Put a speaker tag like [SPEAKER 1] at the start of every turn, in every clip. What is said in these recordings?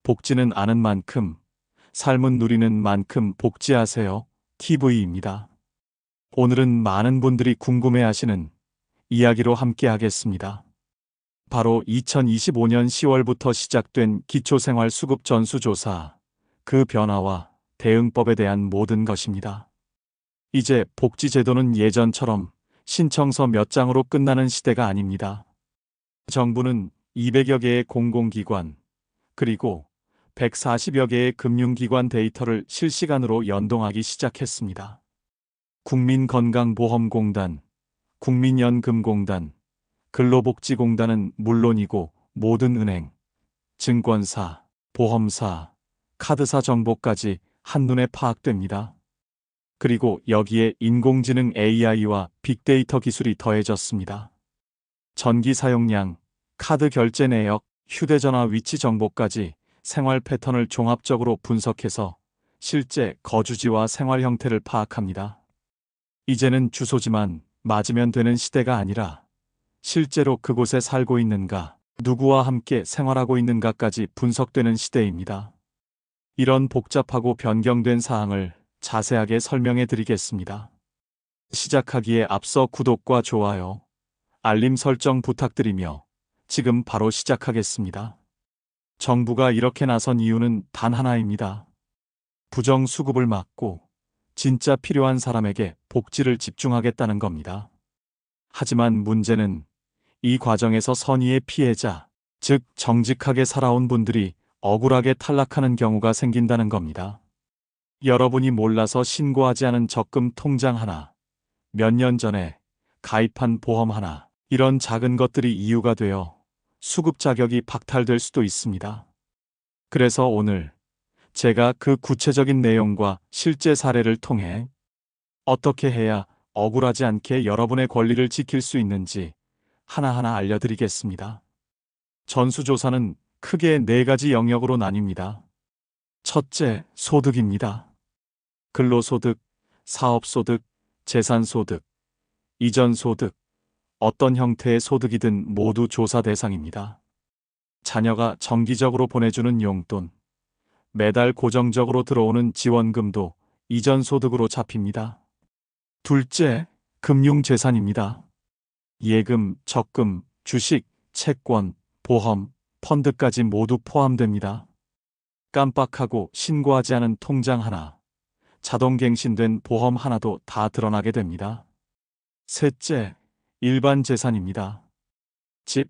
[SPEAKER 1] 복지는 아는 만큼, 삶은 누리는 만큼 복지하세요. TV입니다. 오늘은 많은 분들이 궁금해하시는 이야기로 함께 하겠습니다. 바로 2025년 10월부터 시작된 기초생활수급 전수조사, 그 변화와 대응법에 대한 모든 것입니다. 이제 복지제도는 예전처럼 신청서 몇 장으로 끝나는 시대가 아닙니다. 정부는 200여 개의 공공기관, 그리고 140여 개의 금융기관 데이터를 실시간으로 연동하기 시작했습니다. 국민건강보험공단, 국민연금공단, 근로복지공단은 물론이고 모든 은행, 증권사, 보험사, 카드사 정보까지 한눈에 파악됩니다. 그리고 여기에 인공지능 AI와 빅데이터 기술이 더해졌습니다. 전기 사용량, 카드 결제 내역, 휴대전화 위치 정보까지 생활 패턴을 종합적으로 분석해서 실제 거주지와 생활 형태를 파악합니다. 이제는 주소지만 맞으면 되는 시대가 아니라 실제로 그곳에 살고 있는가, 누구와 함께 생활하고 있는가까지 분석되는 시대입니다. 이런 복잡하고 변경된 사항을 자세하게 설명해 드리겠습니다. 시작하기에 앞서 구독과 좋아요, 알림 설정 부탁드리며 지금 바로 시작하겠습니다. 정부가 이렇게 나선 이유는 단 하나입니다. 부정수급을 막고 진짜 필요한 사람에게 복지를 집중하겠다는 겁니다. 하지만 문제는 이 과정에서 선의의 피해자, 즉 정직하게 살아온 분들이 억울하게 탈락하는 경우가 생긴다는 겁니다. 여러분이 몰라서 신고하지 않은 적금 통장 하나, 몇 년 전에 가입한 보험 하나, 이런 작은 것들이 이유가 되어 수급 자격이 박탈될 수도 있습니다. 그래서 오늘 제가 그 구체적인 내용과 실제 사례를 통해 어떻게 해야 억울하지 않게 여러분의 권리를 지킬 수 있는지 하나하나 알려드리겠습니다. 전수조사는 크게 4가지 영역으로 나뉩니다. 첫째, 소득입니다. 근로소득, 사업소득, 재산소득, 이전소득, 어떤 형태의 소득이든 모두 조사 대상입니다. 자녀가 정기적으로 보내주는 용돈, 매달 고정적으로 들어오는 지원금도 이전소득으로 잡힙니다. 둘째, 금융재산입니다. 예금, 적금, 주식, 채권, 보험, 펀드까지 모두 포함됩니다. 깜빡하고 신고하지 않은 통장 하나, 자동갱신된 보험 하나도 다 드러나게 됩니다. 셋째, 일반 재산입니다. 집,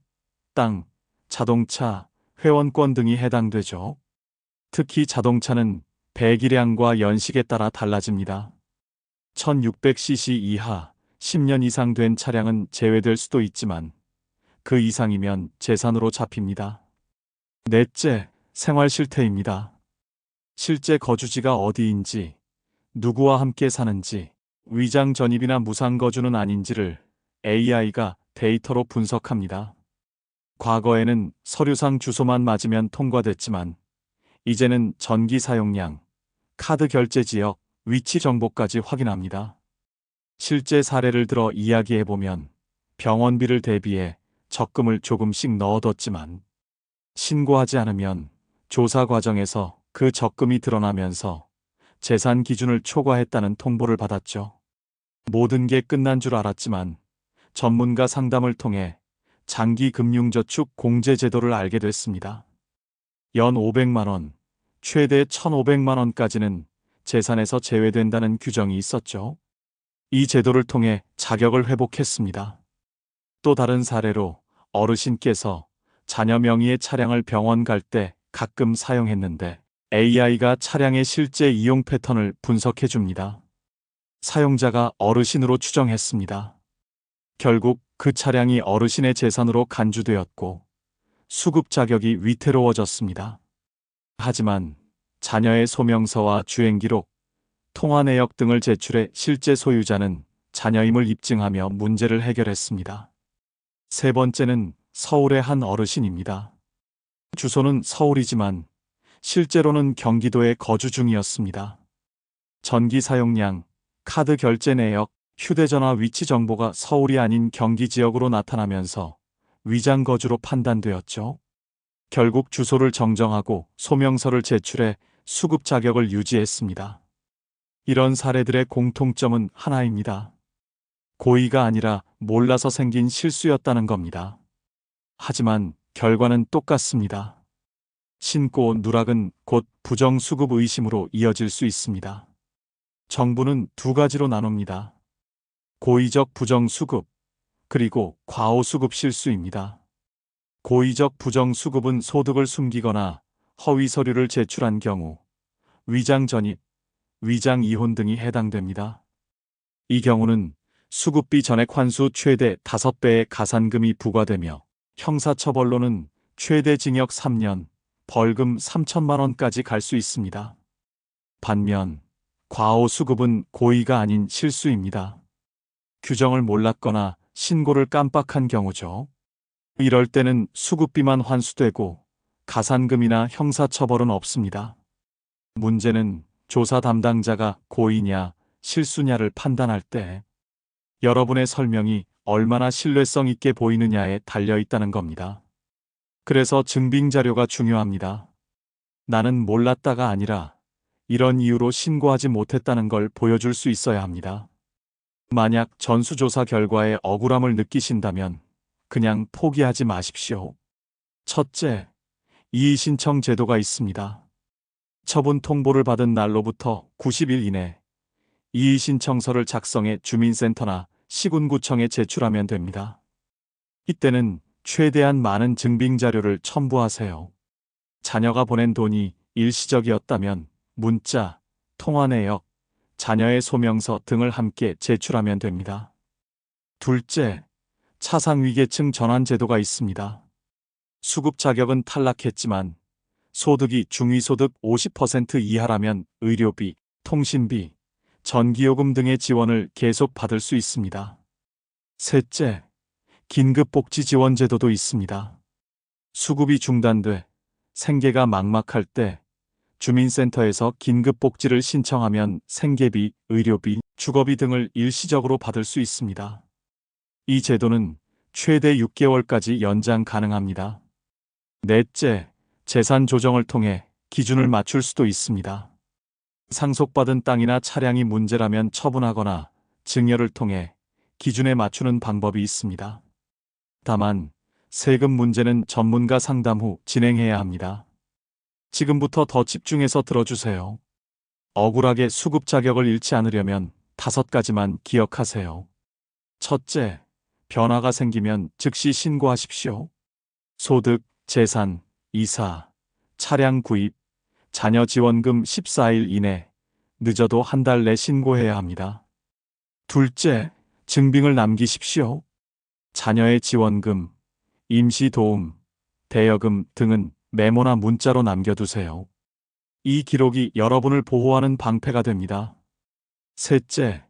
[SPEAKER 1] 땅, 자동차, 회원권 등이 해당되죠. 특히 자동차는 배기량과 연식에 따라 달라집니다. 1600cc 이하, 10년 이상 된 차량은 제외될 수도 있지만 그 이상이면 재산으로 잡힙니다. 넷째, 생활 실태입니다. 실제 거주지가 어디인지, 누구와 함께 사는지, 위장 전입이나 무상 거주는 아닌지를 AI가 데이터로 분석합니다. 과거에는 서류상 주소만 맞으면 통과됐지만 이제는 전기 사용량, 카드 결제 지역, 위치 정보까지 확인합니다. 실제 사례를 들어 이야기해보면 병원비를 대비해 적금을 조금씩 넣어뒀지만 신고하지 않으면 조사 과정에서 그 적금이 드러나면서 재산 기준을 초과했다는 통보를 받았죠. 모든 게 끝난 줄 알았지만 전문가 상담을 통해 장기 금융저축 공제 제도를 알게 됐습니다. 연 500만 원, 최대 1,500만 원까지는 재산에서 제외된다는 규정이 있었죠. 이 제도를 통해 자격을 회복했습니다. 또 다른 사례로 어르신께서 자녀 명의의 차량을 병원 갈 때 가끔 사용했는데 AI가 차량의 실제 이용 패턴을 분석해 줍니다. 사용자가 어르신으로 추정했습니다. 결국 그 차량이 어르신의 재산으로 간주되었고 수급 자격이 위태로워졌습니다. 하지만 자녀의 소명서와 주행기록, 통화 내역 등을 제출해 실제 소유자는 자녀임을 입증하며 문제를 해결했습니다. 세 번째는 서울의 한 어르신입니다. 주소는 서울이지만 실제로는 경기도에 거주 중이었습니다. 전기 사용량, 카드 결제 내역, 휴대전화 위치 정보가 서울이 아닌 경기 지역으로 나타나면서 위장 거주로 판단되었죠. 결국 주소를 정정하고 소명서를 제출해 수급 자격을 유지했습니다. 이런 사례들의 공통점은 하나입니다. 고의가 아니라 몰라서 생긴 실수였다는 겁니다. 하지만 결과는 똑같습니다. 신고 누락은 곧 부정수급 의심으로 이어질 수 있습니다. 정부는 두 가지로 나눕니다. 고의적 부정수급, 그리고 과오수급 실수입니다. 고의적 부정수급은 소득을 숨기거나 허위 서류를 제출한 경우, 위장 전입, 위장 이혼 등이 해당됩니다. 이 경우는 수급비 전액 환수 최대 5배의 가산금이 부과되며 형사처벌로는 최대 징역 3년, 벌금 3천만 원까지 갈 수 있습니다. 반면 과오수급은 고의가 아닌 실수입니다. 규정을 몰랐거나 신고를 깜빡한 경우죠. 이럴 때는 수급비만 환수되고 가산금이나 형사처벌은 없습니다. 문제는 조사 담당자가 고의냐 실수냐를 판단할 때 여러분의 설명이 얼마나 신뢰성 있게 보이느냐에 달려 있다는 겁니다. 그래서 증빙 자료가 중요합니다. 나는 몰랐다가 아니라 이런 이유로 신고하지 못했다는 걸 보여줄 수 있어야 합니다. 만약 전수조사 결과에 억울함을 느끼신다면 그냥 포기하지 마십시오. 첫째, 이의신청 제도가 있습니다. 처분 통보를 받은 날로부터 90일 이내 이의신청서를 작성해 주민센터나 시군구청에 제출하면 됩니다. 이때는 최대한 많은 증빙 자료를 첨부하세요. 자녀가 보낸 돈이 일시적이었다면 문자, 통화 내역, 자녀의 소명서 등을 함께 제출하면 됩니다. 둘째, 차상위계층 전환 제도가 있습니다. 수급 자격은 탈락했지만 소득이 중위소득 50% 이하라면 의료비, 통신비, 전기요금 등의 지원을 계속 받을 수 있습니다. 셋째, 긴급복지지원제도도 있습니다. 수급이 중단돼 생계가 막막할 때 주민센터에서 긴급복지를 신청하면 생계비, 의료비, 주거비 등을 일시적으로 받을 수 있습니다. 이 제도는 최대 6개월까지 연장 가능합니다. 넷째, 재산 조정을 통해 기준을 맞출 수도 있습니다. 상속받은 땅이나 차량이 문제라면 처분하거나 증여를 통해 기준에 맞추는 방법이 있습니다. 다만 세금 문제는 전문가 상담 후 진행해야 합니다. 지금부터 더 집중해서 들어주세요. 억울하게 수급 자격을 잃지 않으려면 5가지만 기억하세요. 첫째, 변화가 생기면 즉시 신고하십시오. 소득, 재산, 이사, 차량 구입, 자녀 지원금 14일 이내, 늦어도 한 달 내 신고해야 합니다. 둘째, 증빙을 남기십시오. 자녀의 지원금, 임시도움, 대여금 등은 메모나 문자로 남겨두세요. 이 기록이 여러분을 보호하는 방패가 됩니다. 셋째,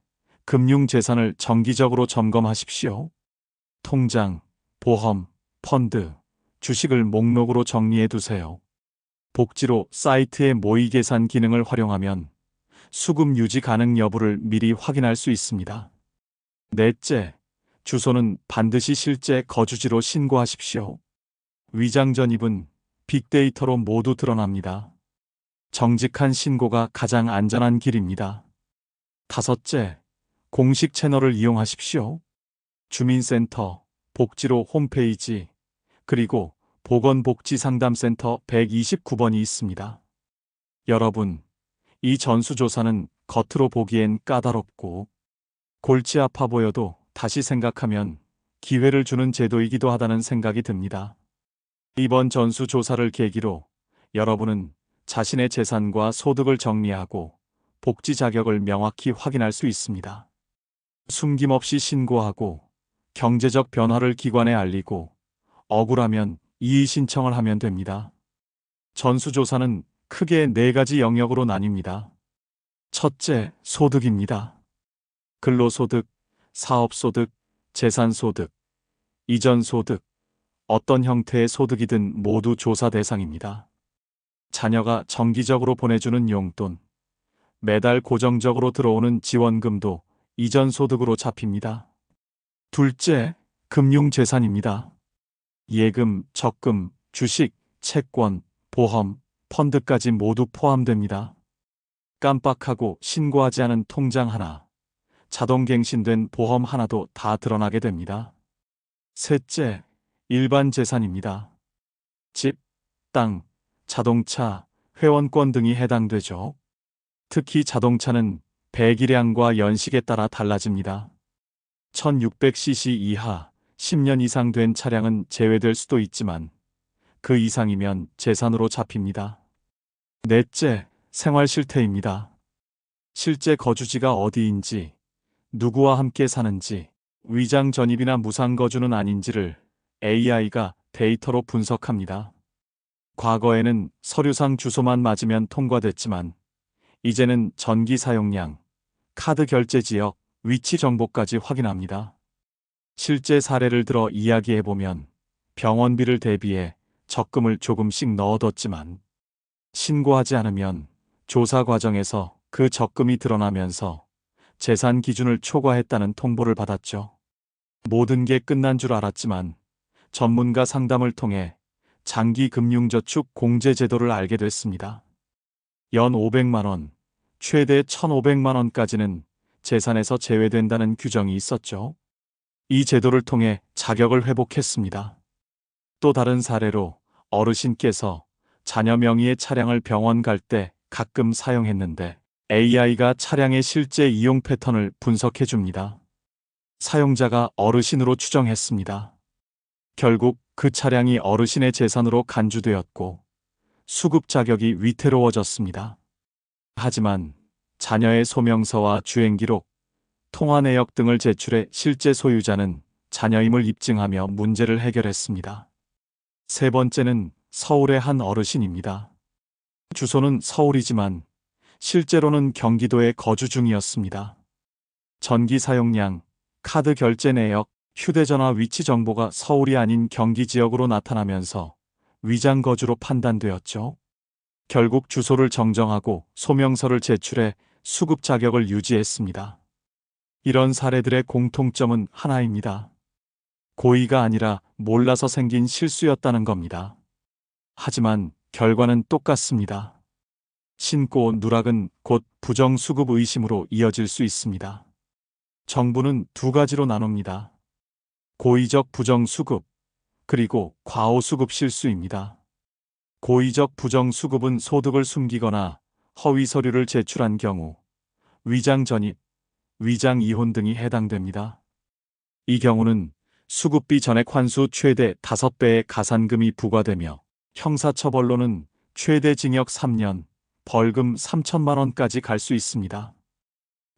[SPEAKER 1] 금융재산을 정기적으로 점검하십시오. 통장, 보험, 펀드, 주식을 목록으로 정리해 두세요. 복지로 사이트의 모의 계산 기능을 활용하면 수급 유지 가능 여부를 미리 확인할 수 있습니다. 넷째, 주소는 반드시 실제 거주지로 신고하십시오. 위장 전입은 빅데이터로 모두 드러납니다. 정직한 신고가 가장 안전한 길입니다. 다섯째, 공식 채널을 이용하십시오. 주민센터, 복지로 홈페이지, 그리고 보건복지상담센터 129번이 있습니다. 여러분, 이 전수조사는 겉으로 보기엔 까다롭고 골치 아파 보여도 다시 생각하면 기회를 주는 제도이기도 하다는 생각이 듭니다. 이번 전수조사를 계기로 여러분은 자신의 재산과 소득을 정리하고 복지 자격을 명확히 확인할 수 있습니다. 숨김없이 신고하고 경제적 변화를 기관에 알리고 억울하면 이의 신청을 하면 됩니다. 전수조사는 크게 4가지 영역으로 나뉩니다. 첫째, 소득입니다. 근로소득, 사업소득, 재산소득, 이전소득, 어떤 형태의 소득이든 모두 조사 대상입니다. 자녀가 정기적으로 보내주는 용돈, 매달 고정적으로 들어오는 지원금도 이전소득으로 잡힙니다. 둘째, 금융재산입니다. 예금, 적금, 주식, 채권, 보험, 펀드까지 모두 포함됩니다. 깜빡하고 신고하지 않은 통장 하나, 자동 갱신된 보험 하나도 다 드러나게 됩니다. 셋째, 일반 재산입니다. 집, 땅, 자동차, 회원권 등이 해당되죠. 특히 자동차는 배기량과 연식에 따라 달라집니다. 1600cc 이하, 10년 이상 된 차량은 제외될 수도 있지만 그 이상이면 재산으로 잡힙니다. 넷째, 생활 실태입니다. 실제 거주지가 어디인지, 누구와 함께 사는지, 위장 전입이나 무상 거주는 아닌지를 AI가 데이터로 분석합니다. 과거에는 서류상 주소만 맞으면 통과됐지만 이제는 전기 사용량, 카드 결제 지역, 위치 정보까지 확인합니다. 실제 사례를 들어 이야기해보면 병원비를 대비해 적금을 조금씩 넣어뒀지만 신고하지 않으면 조사 과정에서 그 적금이 드러나면서 재산 기준을 초과했다는 통보를 받았죠. 모든 게 끝난 줄 알았지만 전문가 상담을 통해 장기 금융저축 공제 제도를 알게 됐습니다. 연 500만 원, 최대 1,500만 원까지는 재산에서 제외된다는 규정이 있었죠. 이 제도를 통해 자격을 회복했습니다. 또 다른 사례로 어르신께서 자녀 명의의 차량을 병원 갈 때 가끔 사용했는데 AI가 차량의 실제 이용 패턴을 분석해 줍니다. 사용자가 어르신으로 추정했습니다. 결국 그 차량이 어르신의 재산으로 간주되었고 수급 자격이 위태로워졌습니다. 하지만 자녀의 소명서와 주행기록, 통화 내역 등을 제출해 실제 소유자는 자녀임을 입증하며 문제를 해결했습니다. 세 번째는 서울의 한 어르신입니다. 주소는 서울이지만 실제로는 경기도에 거주 중이었습니다. 전기 사용량, 카드 결제 내역, 휴대전화 위치 정보가 서울이 아닌 경기 지역으로 나타나면서 위장 거주로 판단되었죠. 결국 주소를 정정하고 소명서를 제출해 수급 자격을 유지했습니다. 이런 사례들의 공통점은 하나입니다. 고의가 아니라 몰라서 생긴 실수였다는 겁니다. 하지만 결과는 똑같습니다. 신고 누락은 곧 부정수급 의심으로 이어질 수 있습니다. 정부는 두 가지로 나눕니다. 고의적 부정수급, 그리고 과오수급 실수입니다. 고의적 부정수급은 소득을 숨기거나 허위 서류를 제출한 경우, 위장 전입, 위장 이혼 등이 해당됩니다. 이 경우는 수급비 전액 환수 최대 5배의 가산금이 부과되며 형사처벌로는 최대 징역 3년, 벌금 3천만 원까지 갈 수 있습니다.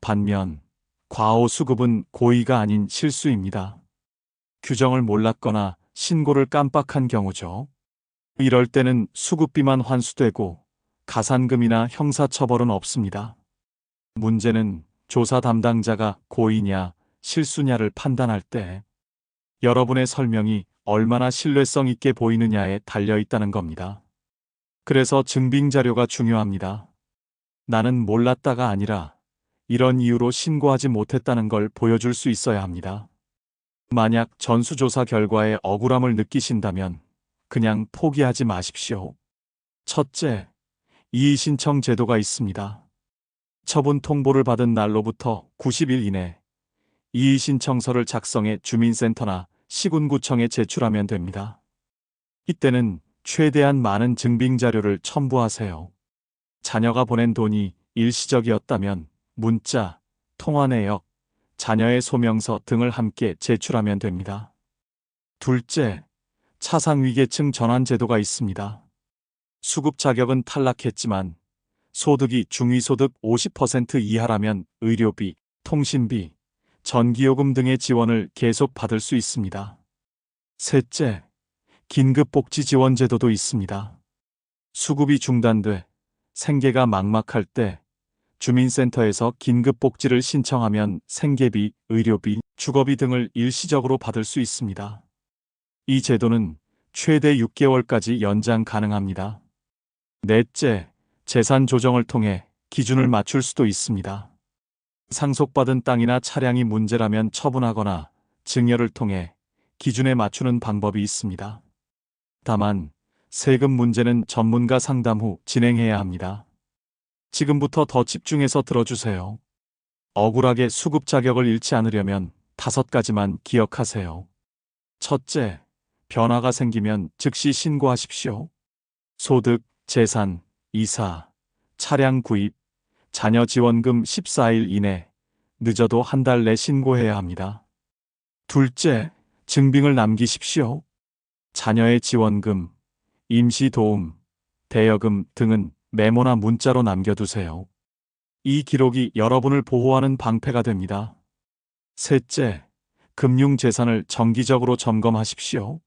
[SPEAKER 1] 반면 과오수급은 고의가 아닌 실수입니다. 규정을 몰랐거나 신고를 깜빡한 경우죠. 이럴 때는 수급비만 환수되고 가산금이나 형사처벌은 없습니다. 문제는 조사 담당자가 고의냐 실수냐를 판단할 때 여러분의 설명이 얼마나 신뢰성 있게 보이느냐에 달려 있다는 겁니다. 그래서 증빙 자료가 중요합니다. 나는 몰랐다가 아니라 이런 이유로 신고하지 못했다는 걸 보여줄 수 있어야 합니다. 만약 전수조사 결과에 억울함을 느끼신다면 그냥 포기하지 마십시오. 첫째, 이의신청 제도가 있습니다. 처분 통보를 받은 날로부터 90일 이내 이의신청서를 작성해 주민센터나 시군구청에 제출하면 됩니다. 이때는 최대한 많은 증빙 자료를 첨부하세요. 자녀가 보낸 돈이 일시적이었다면 문자, 통화 내역, 자녀의 소명서 등을 함께 제출하면 됩니다. 둘째, 차상위계층 전환 제도가 있습니다. 수급 자격은 탈락했지만 소득이 중위소득 50% 이하라면 의료비, 통신비, 전기요금 등의 지원을 계속 받을 수 있습니다. 셋째, 긴급복지지원 제도도 있습니다. 수급이 중단돼 생계가 막막할 때 주민센터에서 긴급복지를 신청하면 생계비, 의료비, 주거비 등을 일시적으로 받을 수 있습니다. 이 제도는 최대 6개월까지 연장 가능합니다. 넷째, 재산 조정을 통해 기준을 맞출 수도 있습니다. 상속받은 땅이나 차량이 문제라면 처분하거나 증여를 통해 기준에 맞추는 방법이 있습니다. 다만 세금 문제는 전문가 상담 후 진행해야 합니다. 지금부터 더 집중해서 들어주세요. 억울하게 수급 자격을 잃지 않으려면 5가지만 기억하세요. 첫째, 변화가 생기면 즉시 신고하십시오. 소득, 재산, 이사, 차량 구입, 자녀 지원금 14일 이내, 늦어도 한 달 내 신고해야 합니다. 둘째, 증빙을 남기십시오. 자녀의 지원금, 임시도움, 대여금 등은 메모나 문자로 남겨두세요. 이 기록이 여러분을 보호하는 방패가 됩니다. 셋째, 금융재산을 정기적으로 점검하십시오.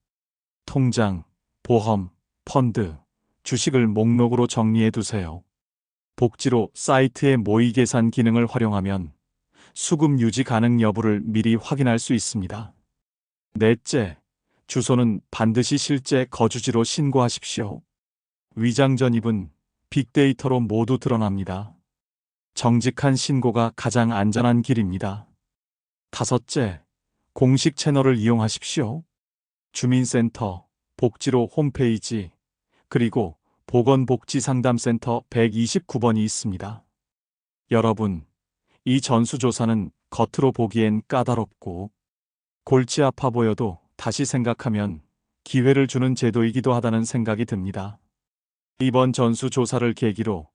[SPEAKER 1] 통장, 보험, 펀드, 주식을 목록으로 정리해 두세요. 복지로 사이트의 모의 계산 기능을 활용하면 수급 유지 가능 여부를 미리 확인할 수 있습니다. 넷째, 주소는 반드시 실제 거주지로 신고하십시오. 위장 전입은 빅데이터로 모두 드러납니다. 정직한 신고가 가장 안전한 길입니다. 다섯째, 공식 채널을 이용하십시오. 주민센터, 복지로 홈페이지, 그리고 보건복지상담센터 129번이 있습니다. 여러분, 이 전수조사는 겉으로 보기엔 까다롭고 골치 아파 보여도 다시 생각하면 기회를 주는 제도이기도 하다는 생각이 듭니다. 이번 전수조사를 계기로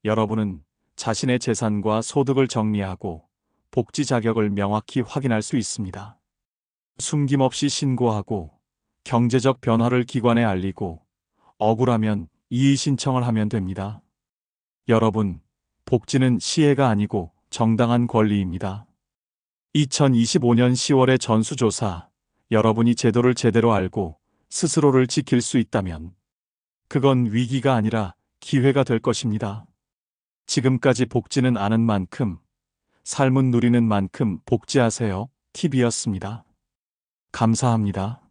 [SPEAKER 1] 여러분은 자신의 재산과 소득을 정리하고 복지 자격을 명확히 확인할 수 있습니다. 숨김없이 신고하고 경제적 변화를 기관에 알리고 억울하면 이의 신청을 하면 됩니다. 여러분, 복지는 시혜가 아니고 정당한 권리입니다. 2025년 10월의 전수조사, 여러분이 제도를 제대로 알고 스스로를 지킬 수 있다면 그건 위기가 아니라 기회가 될 것입니다. 지금까지 복지는 아는 만큼, 삶은 누리는 만큼 복지하세요. 팁이었습니다. 감사합니다.